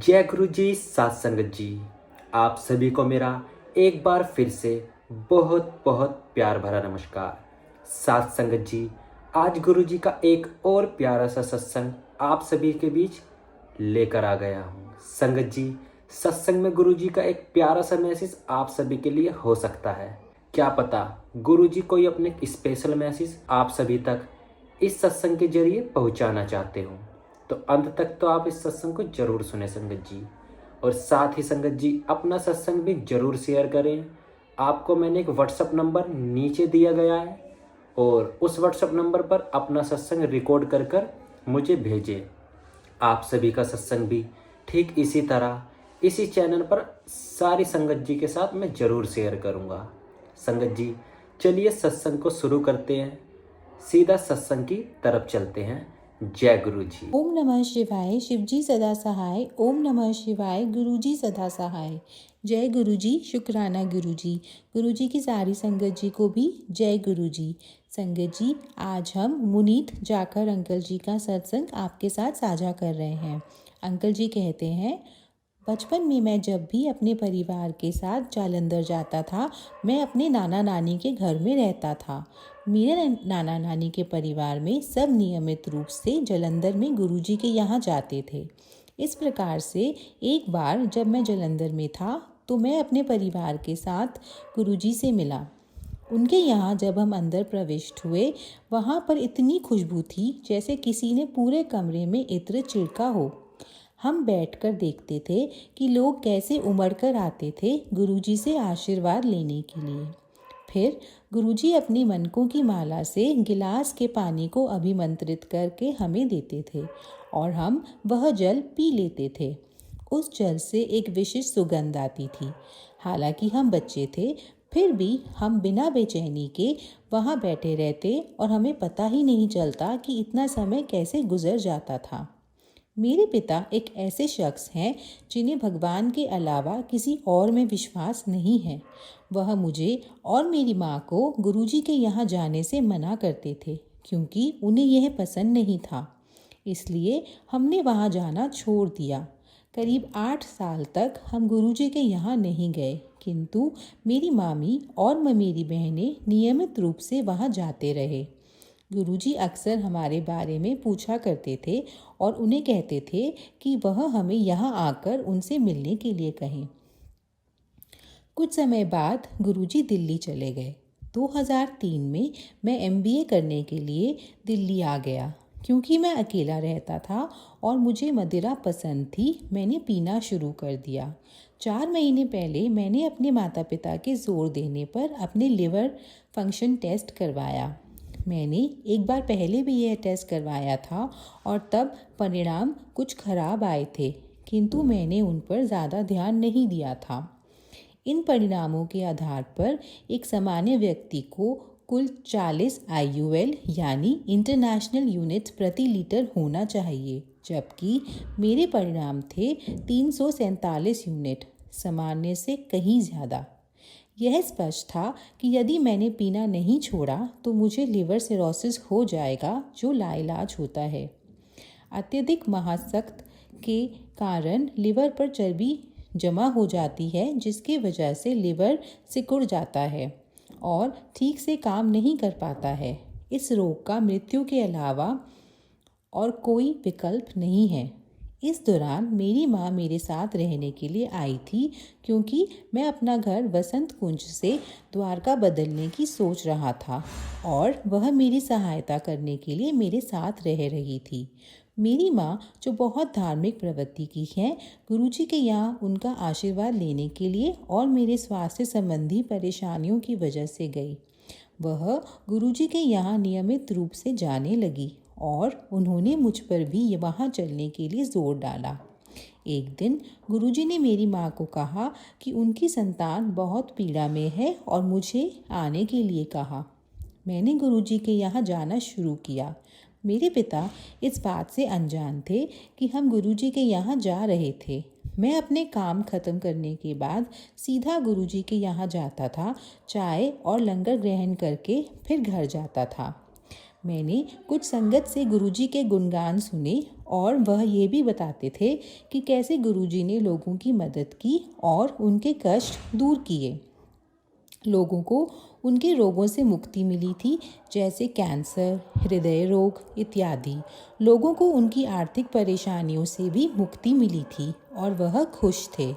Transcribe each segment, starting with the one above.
जय गुरु जी, सात संगत जी। आप सभी को मेरा एक बार फिर से बहुत बहुत प्यार भरा नमस्कार। सात संगत जी, आज गुरु जी का एक और प्यारा सा सत्संग आप सभी के बीच लेकर आ गया हूँ। संगत जी, सत्संग में गुरु जी का एक प्यारा सा मैसेज आप सभी के लिए हो सकता है। क्या पता गुरु जी कोई अपने स्पेशल मैसेज आप सभी तक इस सत्संग के जरिए पहुंचाना चाहते हो, तो अंत तक तो आप इस सत्संग को जरूर सुने संगत जी। और साथ ही संगत जी, अपना सत्संग भी जरूर शेयर करें। आपको मैंने एक व्हाट्सअप नंबर नीचे दिया गया है और उस व्हाट्सअप नंबर पर अपना सत्संग रिकॉर्ड कर कर मुझे भेजें। आप सभी का सत्संग भी ठीक इसी तरह इसी चैनल पर सारी संगत जी के साथ मैं जरूर शेयर करूंगा। संगत जी, चलिए सत्संग को शुरू करते हैं। सीधा सत्संग की तरफ चलते हैं। जय गुरु जी। ओम नमः शिवाय। शिवजी सदा सहाय। ओम नमः शिवाय। गुरुजी सदा सहाय। जय गुरुजी। शुक्राना गुरुजी। गुरुजी की सारी संगत जी को भी जय गुरुजी। संगत जी, आज हम मुनीत जाकर अंकल जी का सत्संग आपके साथ साझा कर रहे हैं। अंकल जी कहते हैं, बचपन में मैं जब भी अपने परिवार के साथ जालंधर जाता था, मैं अपने नाना नानी के घर में रहता था। मेरे नाना नानी के परिवार में सब नियमित रूप से जालंधर में गुरुजी के यहाँ जाते थे। इस प्रकार से एक बार जब मैं जालंधर में था तो मैं अपने परिवार के साथ गुरुजी से मिला। उनके यहाँ जब हम अंदर प्रविष्ट हुए, वहाँ पर इतनी खुशबू थी जैसे किसी ने पूरे कमरे में इत्र छिड़का हो। हम बैठकर देखते थे कि लोग कैसे उमड़कर आते थे गुरुजी से आशीर्वाद लेने के लिए। फिर गुरुजी अपनी मनकों की माला से गिलास के पानी को अभिमंत्रित करके हमें देते थे और हम वह जल पी लेते थे। उस जल से एक विशिष्ट सुगंध आती थी। हालांकि हम बच्चे थे, फिर भी हम बिना बेचैनी के वहाँ बैठे रहते और हमें पता ही नहीं चलता कि इतना समय कैसे गुजर जाता था। मेरे पिता एक ऐसे शख्स हैं जिन्हें भगवान के अलावा किसी और में विश्वास नहीं है। वह मुझे और मेरी माँ को गुरुजी के यहाँ जाने से मना करते थे क्योंकि उन्हें यह पसंद नहीं था। इसलिए हमने वहाँ जाना छोड़ दिया। करीब 8 साल तक हम गुरुजी के यहाँ नहीं गए, किंतु मेरी मामी और मेरी बहनें नियमित रूप से वहाँ जाते रहे। गुरुजी अक्सर हमारे बारे में पूछा करते थे और उन्हें कहते थे कि वह हमें यहाँ आकर उनसे मिलने के लिए कहें। कुछ समय बाद गुरुजी दिल्ली चले गए। 2003 में मैं MBA करने के लिए दिल्ली आ गया। क्योंकि मैं अकेला रहता था और मुझे मदिरा पसंद थी, मैंने पीना शुरू कर दिया। 4 महीने पहले मैंने अपने माता पिता के जोर देने पर अपने लिवर फंक्शन टेस्ट करवाया। मैंने एक बार पहले भी यह टेस्ट करवाया था और तब परिणाम कुछ खराब आए थे, किंतु मैंने उन पर ज़्यादा ध्यान नहीं दिया था। इन परिणामों के आधार पर एक सामान्य व्यक्ति को कुल 40 IUL यानी इंटरनेशनल यूनिट्स प्रति लीटर होना चाहिए, जबकि मेरे परिणाम थे 347 यूनिट, सामान्य से कहीं ज़्यादा। यह स्पष्ट था कि यदि मैंने पीना नहीं छोड़ा तो मुझे लिवर सिरोसिस हो जाएगा, जो लाइलाज होता है। अत्यधिक महासक्त के कारण लिवर पर चर्बी जमा हो जाती है, जिसकी वजह से लिवर सिकुड़ जाता है और ठीक से काम नहीं कर पाता है। इस रोग का मृत्यु के अलावा और कोई विकल्प नहीं है। इस दौरान मेरी माँ मेरे साथ रहने के लिए आई थी क्योंकि मैं अपना घर वसंत कुंज से द्वारका बदलने की सोच रहा था और वह मेरी सहायता करने के लिए मेरे साथ रह रही थी। मेरी माँ, जो बहुत धार्मिक प्रवृत्ति की है, गुरुजी के यहाँ उनका आशीर्वाद लेने के लिए और मेरे स्वास्थ्य संबंधी परेशानियों की वजह से गई। वह गुरुजी के यहाँ नियमित रूप से जाने लगी और उन्होंने मुझ पर भी वहाँ चलने के लिए जोर डाला। एक दिन गुरुजी ने मेरी माँ को कहा कि उनकी संतान बहुत पीड़ा में है और मुझे आने के लिए कहा। मैंने गुरुजी के यहाँ जाना शुरू किया। मेरे पिता इस बात से अनजान थे कि हम गुरुजी के यहाँ जा रहे थे। मैं अपने काम खत्म करने के बाद सीधा गुरुजी के यहाँ जाता था, चाय और लंगर ग्रहण करके फिर घर जाता था। मैंने कुछ संगत से गुरुजी के गुणगान सुने और वह ये भी बताते थे कि कैसे गुरुजी ने लोगों की मदद की और उनके कष्ट दूर किए। लोगों को उनके रोगों से मुक्ति मिली थी, जैसे कैंसर, हृदय रोग इत्यादि। लोगों को उनकी आर्थिक परेशानियों से भी मुक्ति मिली थी और वह खुश थे।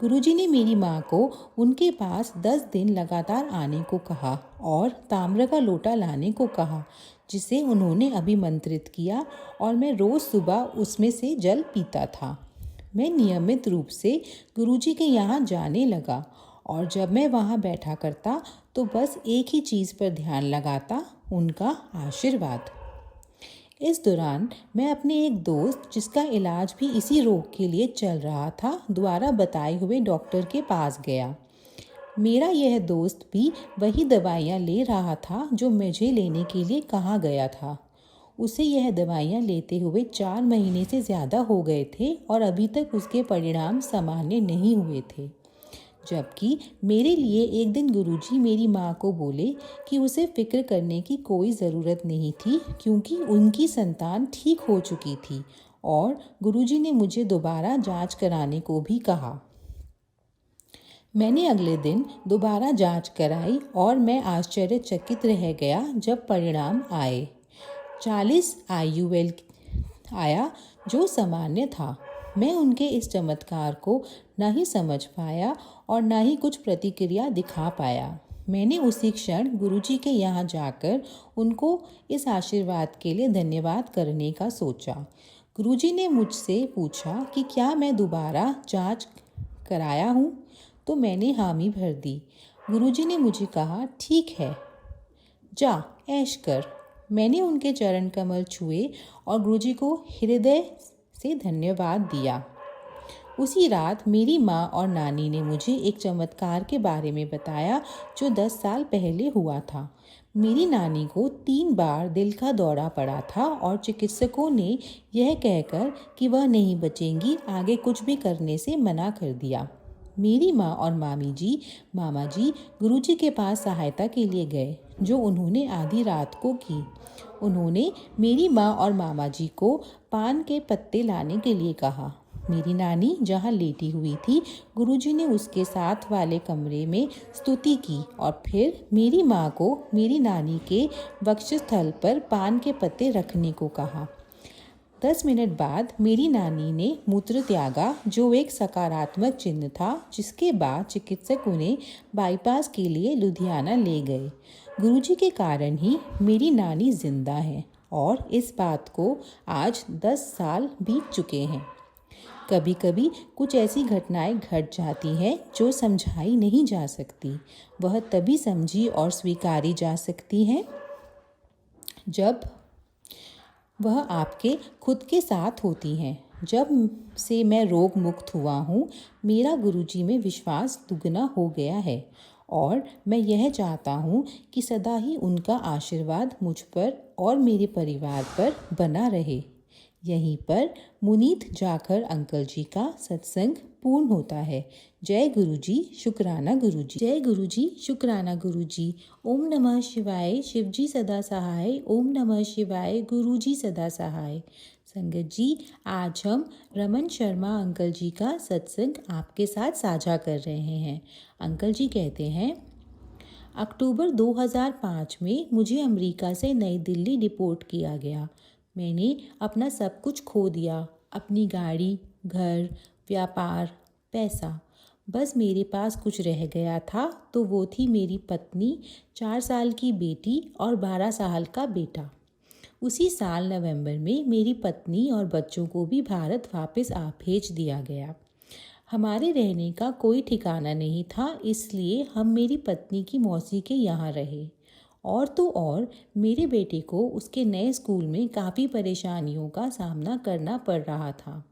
गुरुजी ने मेरी माँ को उनके पास 10 दिन लगातार आने को कहा और ताम्र का लोटा लाने को कहा, जिसे उन्होंने अभिमंत्रित किया और मैं रोज़ सुबह उसमें से जल पीता था। मैं नियमित रूप से गुरुजी के यहाँ जाने लगा और जब मैं वहाँ बैठा करता तो बस एक ही चीज़ पर ध्यान लगाता, उनका आशीर्वाद। इस दौरान मैं अपने एक दोस्त, जिसका इलाज भी इसी रोग के लिए चल रहा था, द्वारा बताए हुए डॉक्टर के पास गया। मेरा यह दोस्त भी वही दवाइयाँ ले रहा था जो मुझे लेने के लिए कहा गया था। उसे यह दवाइयाँ लेते हुए 4 महीने से ज़्यादा हो गए थे और अभी तक उसके परिणाम सामान्य नहीं हुए थे। जबकि मेरे लिए एक दिन गुरुजी मेरी माँ को बोले कि उसे फिक्र करने की कोई ज़रूरत नहीं थी, क्योंकि उनकी संतान ठीक हो चुकी थी, और गुरुजी ने मुझे दोबारा जांच कराने को भी कहा। मैंने अगले दिन दोबारा जांच कराई और मैं आश्चर्यचकित रह गया जब परिणाम आए। 40 IUL आया, जो सामान्य था। मैं उनके इस चमत्कार को न ही समझ पाया और न ही कुछ प्रतिक्रिया दिखा पाया। मैंने उसी क्षण गुरुजी के यहाँ जाकर उनको इस आशीर्वाद के लिए धन्यवाद करने का सोचा। गुरुजी ने मुझसे पूछा कि क्या मैं दोबारा जांच कराया हूँ, तो मैंने हामी भर दी। गुरुजी ने मुझे कहा, ठीक है, जा ऐश कर। मैंने उनके चरण कमल छुए और गुरुजी को हृदय से धन्यवाद दिया। उसी रात मेरी माँ और नानी ने मुझे एक चमत्कार के बारे में बताया जो 10 साल पहले हुआ था। मेरी नानी को 3 बार दिल का दौरा पड़ा था और चिकित्सकों ने यह कहकर कि वह नहीं बचेंगी, आगे कुछ भी करने से मना कर दिया। मेरी माँ और मामा जी गुरुजी के पास सहायता के लिए गए, जो उन्होंने आधी रात को की। उन्होंने मेरी माँ और मामा जी को पान के पत्ते लाने के लिए कहा। मेरी नानी जहाँ लेटी हुई थी, गुरुजी ने उसके साथ वाले कमरे में स्तुति की और फिर मेरी माँ को मेरी नानी के वक्षस्थल पर पान के पत्ते रखने को कहा। 10 मिनट बाद मेरी नानी ने मूत्र त्यागा, जो एक सकारात्मक चिन्ह था, जिसके बाद चिकित्सक उन्हें बाईपास के लिए लुधियाना ले गए। गुरुजी के कारण ही मेरी नानी जिंदा है और इस बात को आज 10 साल बीत चुके हैं। कभी कभी कुछ ऐसी घटनाएं घट जाती हैं जो समझाई नहीं जा सकती। वह तभी समझी और स्वीकारी जा सकती हैं जब वह आपके खुद के साथ होती हैं। जब से मैं रोग मुक्त हुआ हूँ, मेरा गुरुजी में विश्वास दुगना हो गया है और मैं यह चाहता हूँ कि सदा ही उनका आशीर्वाद मुझ पर और मेरे परिवार पर बना रहे। यहीं पर मुनीत जाखर अंकल जी का सत्संग पूर्ण होता है। जय गुरुजी, शुक्राना गुरुजी। जय गुरुजी, शुक्राना गुरुजी। ओम नमः शिवाय, शिवजी सदा सहाय। ओम नमः शिवाय, गुरुजी सदा सहाय। संगत जी, आज हम रमन शर्मा अंकल जी का सत्संग आपके साथ साझा कर रहे हैं। अंकल जी कहते हैं, अक्टूबर 2005 में मुझे अमेरिका से नई दिल्ली डिपोर्ट किया गया। मैंने अपना सब कुछ खो दिया, अपनी गाड़ी, घर, व्यापार, पैसा। बस मेरे पास कुछ रह गया था तो वो थी मेरी पत्नी, 4 साल की बेटी और 12 साल का बेटा। उसी साल नवंबर में मेरी पत्नी और बच्चों को भी भारत वापस भेज दिया गया। हमारे रहने का कोई ठिकाना नहीं था, इसलिए हम मेरी पत्नी की मौसी के यहाँ रहे। और तो और मेरे बेटे को उसके नए स्कूल में काफ़ी परेशानियों का सामना करना पड़ रहा था।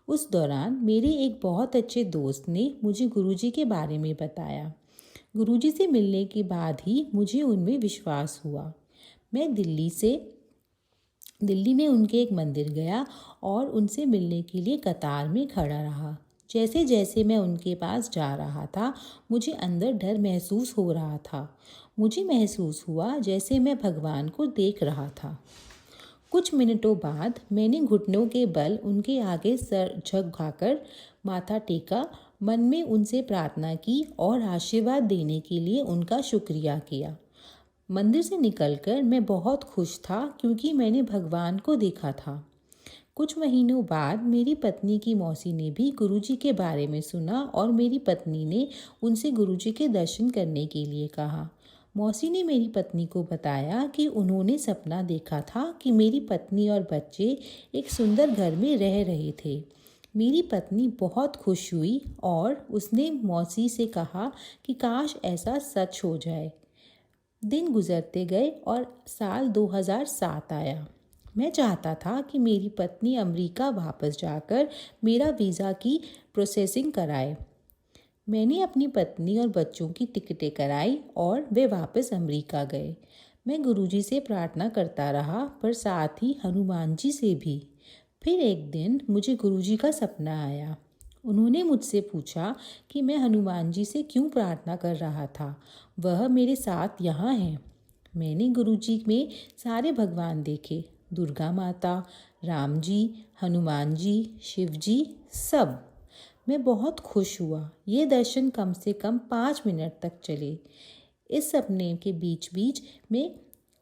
उस दौरान मेरे एक बहुत अच्छे दोस्त ने मुझे गुरुजी के बारे में बताया। गुरुजी से मिलने के बाद ही मुझे उनमें विश्वास हुआ। मैं दिल्ली में उनके एक मंदिर गया और उनसे मिलने के लिए कतार में खड़ा रहा। जैसे जैसे मैं उनके पास जा रहा था, मुझे अंदर डर महसूस हो रहा था। मुझे महसूस हुआ जैसे मैं भगवान को देख रहा था। कुछ मिनटों बाद मैंने घुटनों के बल उनके आगे सर झुकाकर माथा टेका, मन में उनसे प्रार्थना की और आशीर्वाद देने के लिए उनका शुक्रिया किया। मंदिर से निकलकर मैं बहुत खुश था क्योंकि मैंने भगवान को देखा था। कुछ महीनों बाद मेरी पत्नी की मौसी ने भी गुरुजी के बारे में सुना और मेरी पत्नी ने उनसे गुरुजी के दर्शन करने के लिए कहा। मौसी ने मेरी पत्नी को बताया कि उन्होंने सपना देखा था कि मेरी पत्नी और बच्चे एक सुंदर घर में रह रहे थे। मेरी पत्नी बहुत खुश हुई और उसने मौसी से कहा कि काश ऐसा सच हो जाए। दिन गुजरते गए और साल 2007 आया। मैं चाहता था कि मेरी पत्नी अमेरिका वापस जाकर मेरा वीज़ा की प्रोसेसिंग कराए। मैंने अपनी पत्नी और बच्चों की टिकटें कराई और वे वापस अमेरिका गए। मैं गुरुजी से प्रार्थना करता रहा, पर साथ ही हनुमान जी से भी। फिर एक दिन मुझे गुरुजी का सपना आया। उन्होंने मुझसे पूछा कि मैं हनुमान जी से क्यों प्रार्थना कर रहा था। वह मेरे साथ यहाँ हैं। मैंने गुरुजी में सारे भगवान देखे, दुर्गा माता, राम जी, हनुमान जी, शिव जी, सब। मैं बहुत खुश हुआ। ये दर्शन कम से कम 5 मिनट तक चले। इस सपने के बीच बीच में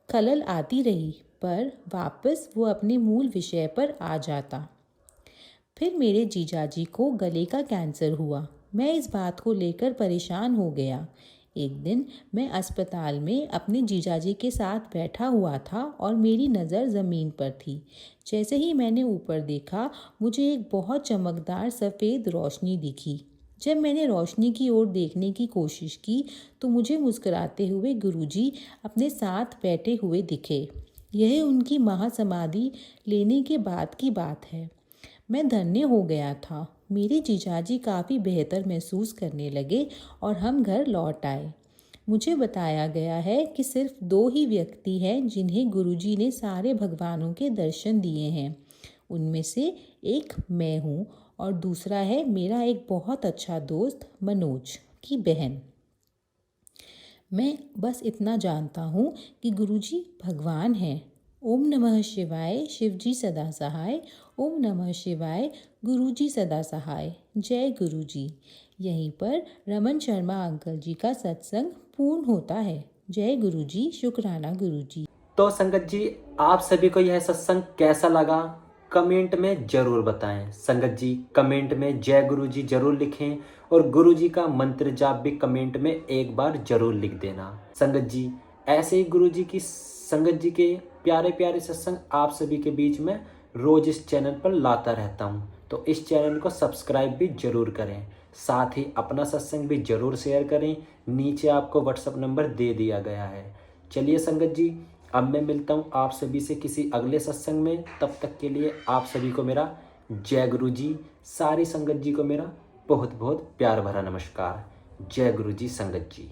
खलल आती रही, पर वापस वो अपने मूल विषय पर आ जाता। फिर मेरे जीजाजी को गले का कैंसर हुआ। मैं इस बात को लेकर परेशान हो गया। एक दिन मैं अस्पताल में अपने जीजाजी के साथ बैठा हुआ था और मेरी नज़र ज़मीन पर थी। जैसे ही मैंने ऊपर देखा, मुझे एक बहुत चमकदार सफ़ेद रोशनी दिखी। जब मैंने रोशनी की ओर देखने की कोशिश की तो मुझे मुस्कुराते हुए गुरुजी अपने साथ बैठे हुए दिखे। यह उनकी महासमाधि लेने के बाद की बात है। मैं धन्य हो गया था। मेरे जीजाजी काफ़ी बेहतर महसूस करने लगे और हम घर लौट आए। मुझे बताया गया है कि सिर्फ 2 ही व्यक्ति हैं जिन्हें गुरुजी ने सारे भगवानों के दर्शन दिए हैं। उनमें से एक मैं हूँ और दूसरा है मेरा एक बहुत अच्छा दोस्त मनोज की बहन। मैं बस इतना जानता हूँ कि गुरुजी भगवान हैं। ओम नमः शिवाय, शिवजी सदा सहाय। ओम नमः शिवाय, गुरुजी सदा सहाय। जय गुरुजी। यहीं पर रमन शर्मा अंकल जी का सत्संग पूर्ण होता है। जय गुरुजी, शुक्राना गुरुजी। तो संगत जी, आप सभी को यह सत्संग कैसा लगा कमेंट में जरूर बताएं। संगत जी, कमेंट में जय गुरु जी जरूर लिखें और गुरु जी का मंत्र जाप भी कमेंट में एक बार जरूर लिख देना। संगत जी, ऐसे ही गुरु जी की संगत जी के प्यारे प्यारे सत्संग आप सभी के बीच में रोज इस चैनल पर लाता रहता हूँ, तो इस चैनल को सब्सक्राइब भी जरूर करें। साथ ही अपना सत्संग भी जरूर शेयर करें। नीचे आपको व्हाट्सएप नंबर दे दिया गया है। चलिए संगत जी, अब मैं मिलता हूँ आप सभी से किसी अगले सत्संग में। तब तक के लिए आप सभी को मेरा जय गुरु जी, सारी संगत जी को मेरा बहुत बहुत प्यार भरा नमस्कार। जय गुरु जी संगत जी।